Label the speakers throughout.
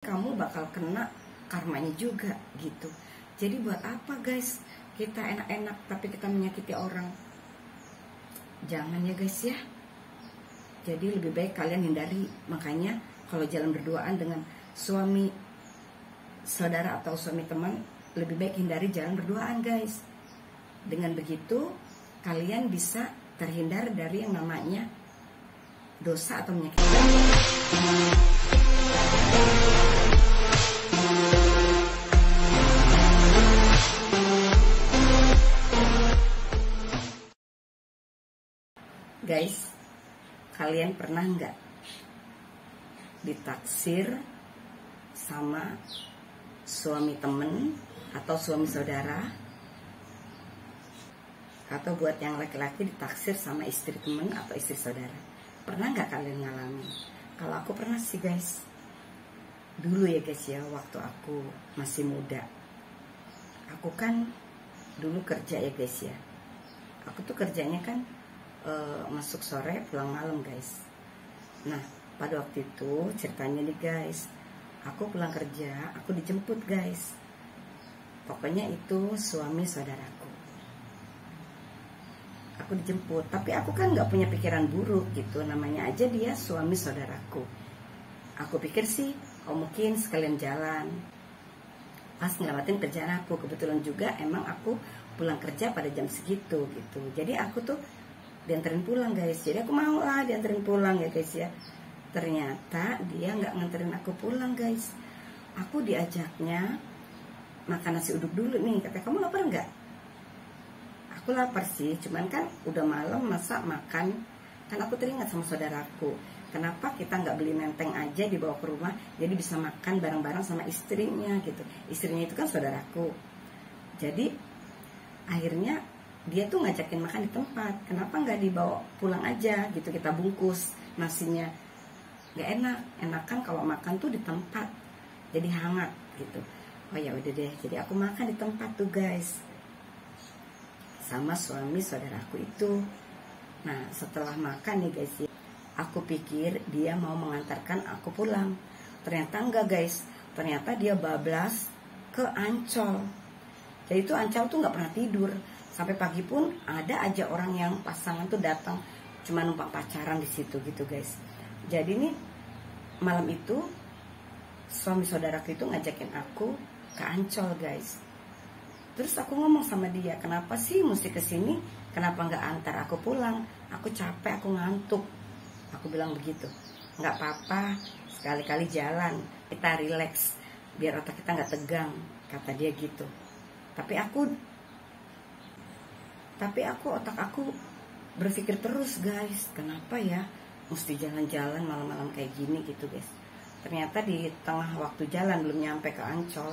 Speaker 1: kamu bakal kena karmanya juga gitu. Jadi buat apa guys kita enak-enak tapi kita menyakiti orang? Jangan ya guys ya. Jadi lebih baik kalian hindari. Makanya kalau jalan berduaan dengan suami saudara atau suami teman, lebih baik hindari jalan berduaan guys. Dengan begitu kalian bisa terhindar dari yang namanya dosa atau menyakiti. Guys, kalian pernah nggak ditaksir sama suami temen atau suami saudara? Atau buat yang laki-laki ditaksir sama istri temen atau istri saudara? Pernah nggak kalian ngalamin? Kalau aku pernah sih guys. Dulu ya guys ya, waktu aku masih muda. Aku kan dulu kerja ya guys ya. Aku tuh kerjanya kan masuk sore pulang malam guys. Nah pada waktu itu ceritanya nih guys, aku pulang kerja, aku dijemput guys. Pokoknya itu suami saudaraku. Aku dijemput, tapi aku kan nggak punya pikiran buruk gitu, namanya aja dia suami saudaraku. Aku pikir sih, oh mungkin sekalian jalan, pas ngelewatin kerjaan aku. Kebetulan juga emang aku pulang kerja pada jam segitu gitu. Jadi aku tuh dianterin pulang guys. Jadi aku mau lah dianterin pulang ya guys ya. Ternyata dia nggak nganterin aku pulang guys. Aku diajaknya makan nasi uduk dulu nih. Katanya, kamu lapar nggak? Aku lapar sih, cuman kan udah malam masa makan. Kan aku teringat sama saudaraku, kenapa kita nggak beli menteng aja dibawa ke rumah, jadi bisa makan bareng-bareng sama istrinya gitu. Istrinya itu kan saudaraku. Jadi akhirnya dia tuh ngajakin makan di tempat. Kenapa nggak dibawa pulang aja gitu, kita bungkus nasinya. Nggak enak, enakan kalau makan tuh di tempat, jadi hangat gitu. Oh ya udah deh, jadi aku makan di tempat tuh guys sama suami saudaraku itu. Nah setelah makan nih guys, aku pikir dia mau mengantarkan aku pulang. Ternyata enggak guys, ternyata dia bablas ke Ancol. Jadi itu Ancol tuh nggak pernah tidur. Sampai pagi pun ada aja orang yang pasangan tuh datang, cuma numpang pacaran di situ gitu guys. Jadi nih malam itu suami saudaraku itu ngajakin aku ke Ancol guys. Terus aku ngomong sama dia, kenapa sih mesti kesini? Kenapa nggak antar aku pulang? Aku capek, aku ngantuk. Aku bilang begitu. Nggak apa-apa, sekali-kali jalan, kita relax, biar otak kita nggak tegang, kata dia gitu. Tapi otak aku berpikir terus guys, kenapa ya mesti jalan-jalan malam-malam kayak gini gitu guys. Ternyata di tengah waktu jalan, belum nyampe ke Ancol,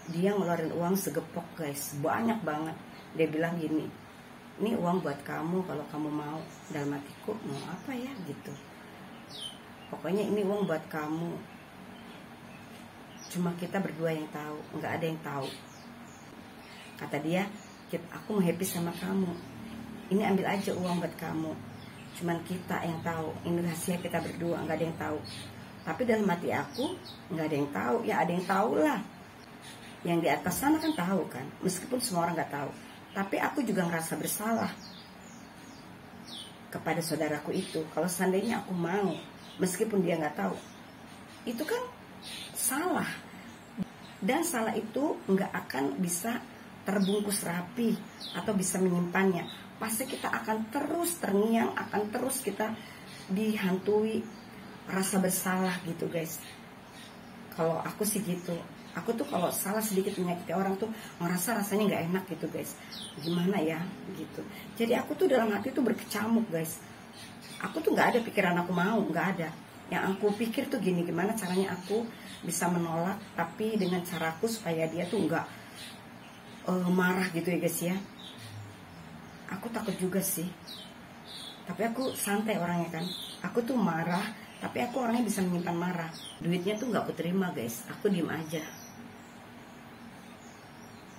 Speaker 1: dia ngeluarin uang segepok guys, banyak banget. Dia bilang gini, ini uang buat kamu kalau kamu mau. Dalam hatiku, mau apa ya gitu. Pokoknya ini uang buat kamu. Cuma kita berdua yang tahu, nggak ada yang tahu. Kata dia, aku mau happy sama kamu. Ini ambil aja uang buat kamu. Cuman kita yang tahu, ini rahasia kita berdua, nggak ada yang tahu. Tapi dalam hati aku, nggak ada yang tahu. Ya ada yang tahu lah. Yang di atas sana kan tahu kan, meskipun semua orang nggak tahu. Tapi aku juga ngerasa bersalah kepada saudaraku itu. Kalau seandainya aku mau, meskipun dia nggak tahu, itu kan salah. Dan salah itu nggak akan bisa terbungkus rapi atau bisa menyimpannya. Pasti kita akan terus terngiang, akan terus kita dihantui rasa bersalah gitu guys. Kalau aku sih gitu. Aku tuh kalau salah sedikit menyakiti orang tuh ngerasa rasanya nggak enak gitu guys. Gimana ya gitu. Jadi aku tuh dalam hati tuh berkecamuk guys. Aku tuh nggak ada pikiran aku mau, nggak ada. Yang aku pikir tuh gini, gimana caranya aku bisa menolak tapi dengan caraku supaya dia tuh nggak marah gitu ya guys ya. Aku takut juga sih. Tapi aku santai orangnya kan. Aku tuh marah, tapi aku orangnya bisa menyimpan marah. Duitnya tuh nggak aku terima guys, aku diem aja.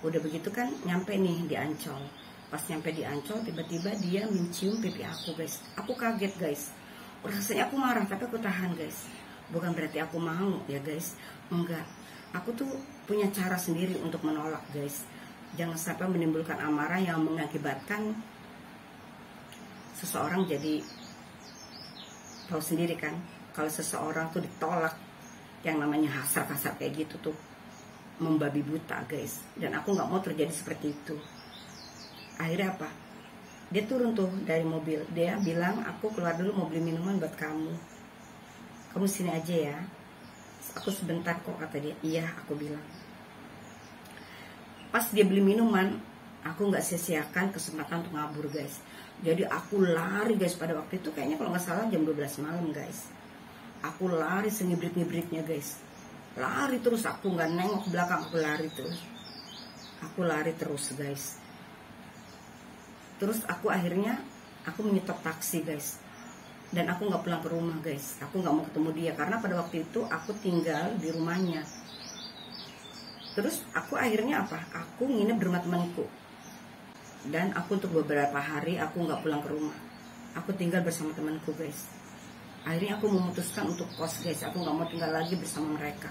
Speaker 1: Udah begitu kan nyampe nih di Ancol. Pas nyampe di Ancol tiba-tiba dia mencium pipi aku guys. Aku kaget guys. Rasanya aku marah tapi aku tahan guys. Bukan berarti aku mau ya guys, enggak. Aku tuh punya cara sendiri untuk menolak guys. Jangan sampai menimbulkan amarah yang mengakibatkan seseorang jadi, tahu sendiri kan, kalau seseorang tuh ditolak, yang namanya kasar-kasar kayak gitu tuh membabi buta guys. Dan aku nggak mau terjadi seperti itu. Akhirnya apa? Dia turun tuh dari mobil, dia bilang, aku keluar dulu mau beli minuman buat kamu, kamu sini aja ya, aku sebentar kok, kata dia. Iya, aku bilang. Pas dia beli minuman, aku nggak sia-siakan kesempatan untuk ngabur guys. Jadi aku lari guys, pada waktu itu kayaknya kalau nggak salah jam 12 malam guys. Aku lari sengibrit-ngibritnya guys, lari terus, aku nggak nengok ke belakang, aku lari terus. Aku lari terus guys. Terus aku akhirnya aku menyetop taksi guys, dan aku nggak pulang ke rumah guys. Aku nggak mau ketemu dia karena pada waktu itu aku tinggal di rumahnya. Terus aku akhirnya apa? Aku nginep di rumah temanku, dan aku untuk beberapa hari aku nggak pulang ke rumah. Aku tinggal bersama temanku guys. Akhirnya aku memutuskan untuk kos guys. Aku nggak mau tinggal lagi bersama mereka.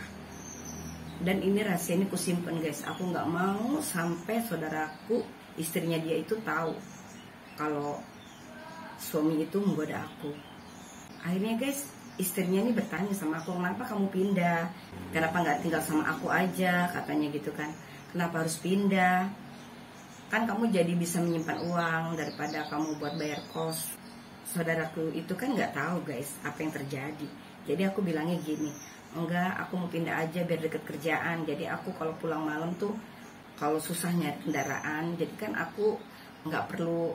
Speaker 1: Dan ini rahasia ini aku simpen guys. Aku nggak mau sampai saudaraku, istrinya dia itu tahu kalau suami itu menggoda aku. Akhirnya guys, istrinya ini bertanya sama aku, kenapa kamu pindah? Kenapa nggak tinggal sama aku aja? Katanya gitu kan. Kenapa harus pindah? Kan kamu jadi bisa menyimpan uang daripada kamu buat bayar kos. Saudaraku itu kan nggak tahu guys apa yang terjadi. Jadi aku bilangnya gini, enggak, aku mau pindah aja biar deket kerjaan. Jadi aku kalau pulang malam tuh, kalau susah nyari kendaraan, jadi kan aku nggak perlu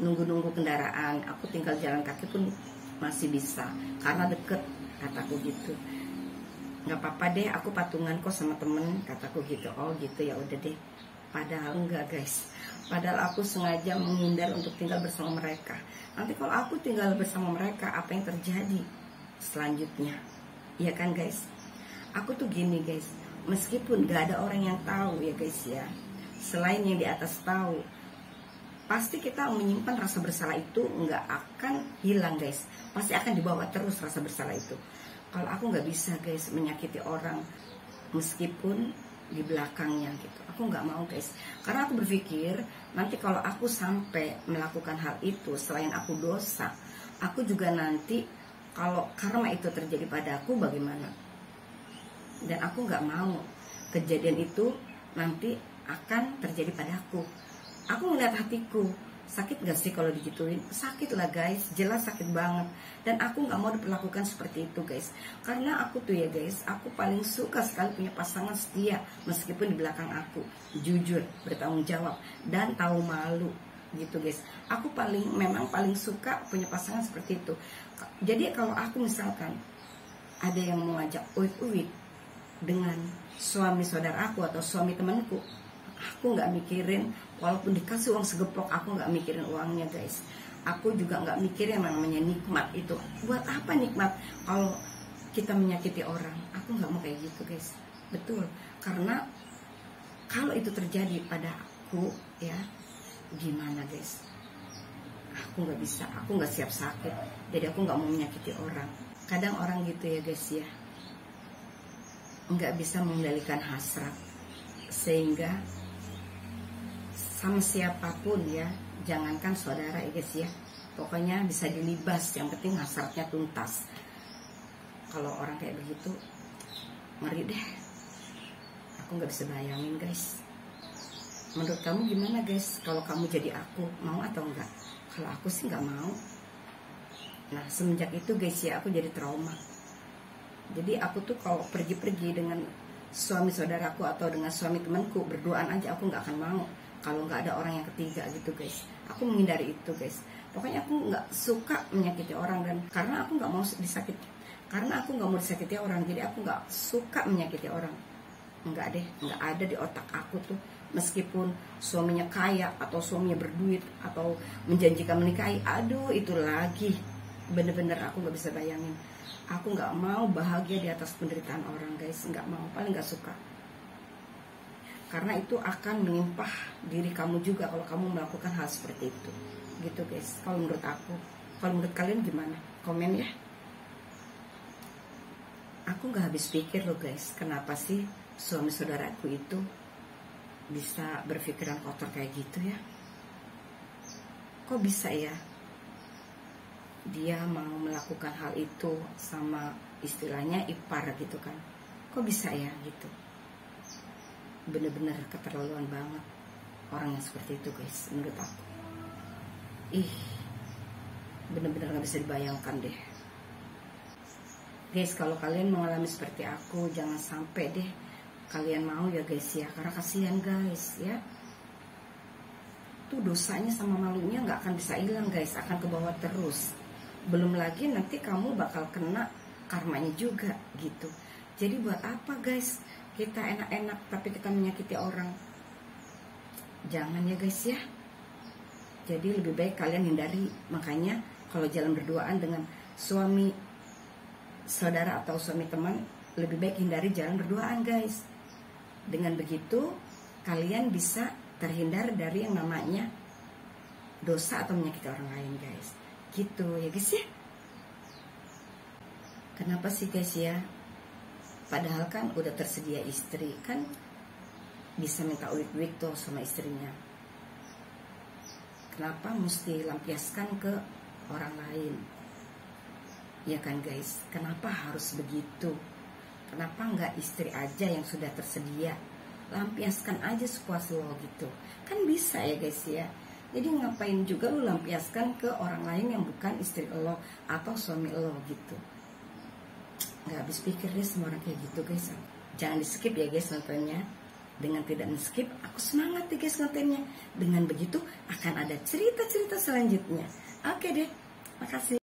Speaker 1: nunggu-nunggu kendaraan. Aku tinggal jalan kaki pun masih bisa karena deket, kataku gitu. Nggak apa-apa deh, aku patungan kok sama temen, kataku gitu. Oh gitu, ya udah deh. Padahal enggak guys, padahal aku sengaja menghindar untuk tinggal bersama mereka. Nanti kalau aku tinggal bersama mereka, apa yang terjadi selanjutnya? Iya kan guys? Aku tuh gini guys, meskipun gak ada orang yang tahu ya guys ya, selain yang di atas tahu, pasti kita menyimpan rasa bersalah itu nggak akan hilang guys. Pasti akan dibawa terus rasa bersalah itu. Kalau aku nggak bisa guys menyakiti orang meskipun di belakangnya gitu, aku nggak mau guys. Karena aku berpikir nanti kalau aku sampai melakukan hal itu, selain aku dosa, aku juga nanti kalau karma itu terjadi padaku bagaimana? Dan aku nggak mau kejadian itu nanti akan terjadi padaku. Aku ngeliat hatiku, sakit gak sih kalau digituin? Sakit lah guys, jelas sakit banget. Dan aku gak mau diperlakukan seperti itu guys. Karena aku tuh ya guys, aku paling suka sekali punya pasangan setia, meskipun di belakang aku jujur, bertanggung jawab, dan tahu malu gitu guys. Aku memang paling suka punya pasangan seperti itu. Jadi kalau aku misalkan ada yang mau ngajak uit-uit dengan suami saudara aku atau suami temanku, aku nggak mikirin, walaupun dikasih uang segeplok, aku nggak mikirin uangnya guys. Aku juga nggak mikirin yang namanya nikmat itu. Buat apa nikmat kalau kita menyakiti orang? Aku nggak mau kayak gitu guys. Betul, karena kalau itu terjadi pada aku ya, gimana guys? Aku nggak bisa, aku nggak siap sakit. Jadi aku nggak mau menyakiti orang. Kadang orang gitu ya guys ya, nggak bisa mengendalikan hasrat, sehingga sama siapapun ya, jangankan saudara ya guys ya, pokoknya bisa dilibas, yang penting hasratnya tuntas. Kalau orang kayak begitu, ngeri deh. Aku nggak bisa bayangin guys. Menurut kamu gimana guys? Kalau kamu jadi aku, mau atau enggak? Kalau aku sih nggak mau. Nah semenjak itu guys ya, aku jadi trauma. Jadi aku tuh kalau pergi-pergi dengan suami saudaraku atau dengan suami temanku, berduaan aja aku nggak akan mau kalau nggak ada orang yang ketiga gitu guys. Aku menghindari itu guys. Pokoknya aku nggak suka menyakiti orang, dan karena aku nggak mau disakiti, karena aku nggak mau disakiti orang, jadi aku nggak suka menyakiti orang. Nggak deh, nggak ada di otak aku tuh. Meskipun suaminya kaya atau suaminya berduit atau menjanjikan menikahi, aduh itu lagi bener-bener aku nggak bisa bayangin. Aku nggak mau bahagia di atas penderitaan orang guys, nggak mau, paling nggak suka. Karena itu akan menimpah diri kamu juga kalau kamu melakukan hal seperti itu gitu guys. Kalau menurut aku, kalau menurut kalian gimana? Komen ya. Aku gak habis pikir loh guys, kenapa sih suami saudaraku itu bisa berpikiran kotor kayak gitu ya. Kok bisa ya dia mau melakukan hal itu sama istilahnya ipar gitu kan. Kok bisa ya gitu. Bener-bener keterlaluan banget orang yang seperti itu guys, menurut aku. Bener-bener gak bisa dibayangkan deh. Guys, kalau kalian mengalami seperti aku, jangan sampai deh kalian mau ya guys ya, karena kasihan guys ya. Tuh dosanya sama malunya gak akan bisa hilang guys, akan ke bawah terus. Belum lagi nanti kamu bakal kena karmanya juga gitu. Jadi buat apa guys kita enak-enak tapi kita menyakiti orang? Jangan ya guys ya. Jadi lebih baik kalian hindari. Makanya kalau jalan berduaan dengan suami saudara atau suami teman, lebih baik hindari jalan berduaan guys. Dengan begitu kalian bisa terhindar dari yang namanya dosa atau menyakiti orang lain guys. Gitu ya guys ya. Kenapa sih guys ya? Padahal kan udah tersedia istri, kan bisa minta uik-uik tuh sama istrinya. Kenapa mesti lampiaskan ke orang lain? Ya kan guys, kenapa harus begitu? Kenapa nggak istri aja yang sudah tersedia? Lampiaskan aja sepuas lo gitu. Kan bisa ya guys ya. Jadi ngapain juga lo lampiaskan ke orang lain yang bukan istri lo atau suami lo gitu. Nggak habis pikir deh semua orang kayak gitu guys. Jangan di skip ya guys nontonnya. Dengan tidak men-skip, aku semangat deh guys nontonnya. Dengan begitu akan ada cerita-cerita selanjutnya. Oke deh, makasih.